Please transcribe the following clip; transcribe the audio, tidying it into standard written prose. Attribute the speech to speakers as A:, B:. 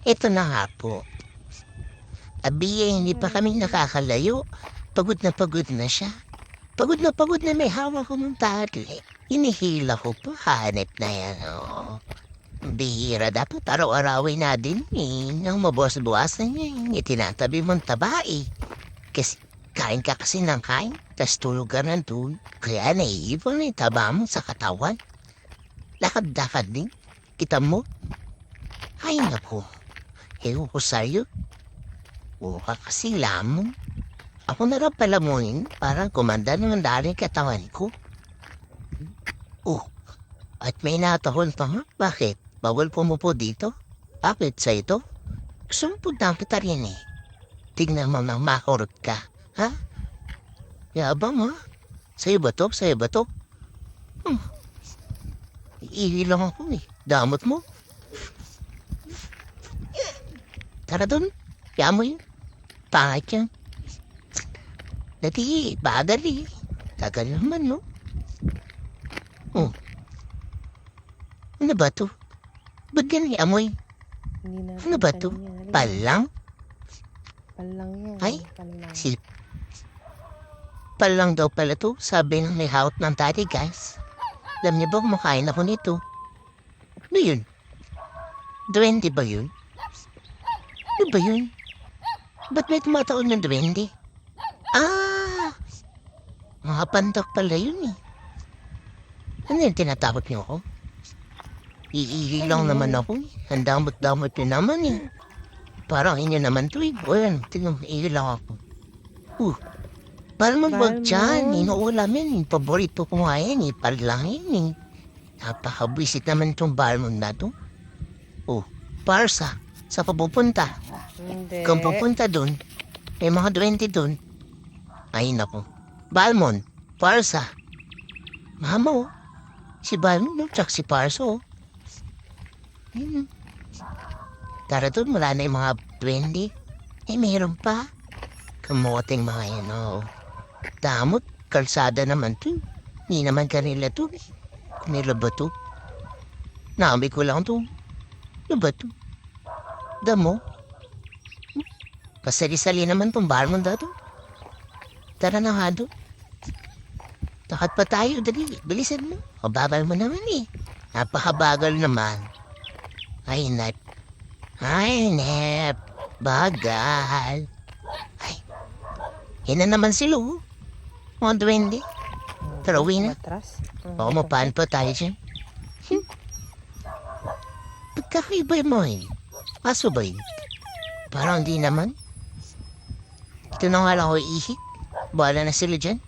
A: Ito na nga po. Abi, hindi pa kami nakakalayo. Pagod na siya. Pagod na may hawak ko ng tali. Inihila ko pa, hanep na yan. Oh. Bihira, dapat araw-arawin na din eh. Nang mabuwas-buwasan niya yung itinatabi mong tabae. Kasi kain ka kasi ng kain, tas tulog ka ng tulog. Kaya naiipon na yung taba mo sa katawan. Lakad-lakad din. Kita mo? Ay naku, ewan ko sa'yo. Oo ka kasi lamang. Ako na rin palamunin, parang kumanda ng daling katawan ko. Oh, at may natahon pa nga. Bakit? Bawal pumupo dito? Bakit sa ito? Gusto mo punta kita rin eh. Tignan mo nang makurot ka. Ha? Yabang ha? Sa'yo ba to? Sa'yo ba to? Hmm. Iilang ako eh. Damot mo. Tara dun. Kaya mo yun. Pangit yan. Dati, bagal eh. Tagal naman, no? Oh. Ano ba to? Ba't ganyan amoy?
B: Hindi na
A: Ano ba to? Palang?
B: Palang yan.
A: Ay,
B: Palang.
A: si... Palang daw pala to. Sabi ng may hawak ng tati, guys. Alam niyo ba kumakain ako nito? Ano yun? Duwende ba yun? Ano ba yun? Ba't may tumataon ng duwende? Ah! Mga pandak pala yun eh. Ano yung tinatakot niyo ako? Iihi lang naman ako eh. Ang damot-damot yun naman eh. Parang inyo naman to eh. O yan, tingnan mo, iihi lang ako. Parang wag dyan. Inuulam yan. Yung paborito ko nga yan eh. Parlang yan eh. Napakabwisit naman itong balmon na to. Parsa. Sa papupunta.
B: Hindi.
A: Kung pupunta dun, may mga 20 dun. Ay naku. Balmon. Parsa. Mama oh. Si Balmon no, tsaka si Parsa oh. Ayun. Tara dun, wala na yung mga 20. Eh, meron pa. Kamoting mga yan oh. Damot, kalsada naman to. Hindi naman kanila to. Kanila ba to? Nami ko lang to. Ano ba to? Damo? Pasali-sali naman tong Balmon dato. Tara na nga doon. Takat pa tayo, dali. Bilisan mo. Kabagal mo naman eh. Napakabagal naman. Ay, Nep. Ay, Nep. Bagal. Ay. Yan na naman sila oh. Mga duwende. Tara, uwi na.
B: Matras.
A: Oo, mapaan pa tayo dyan. Pagkakaiba mo eh. Kaso ba yun? Parang hindi naman. Ito na nga lang ako ihi. Bahala na sila dyan.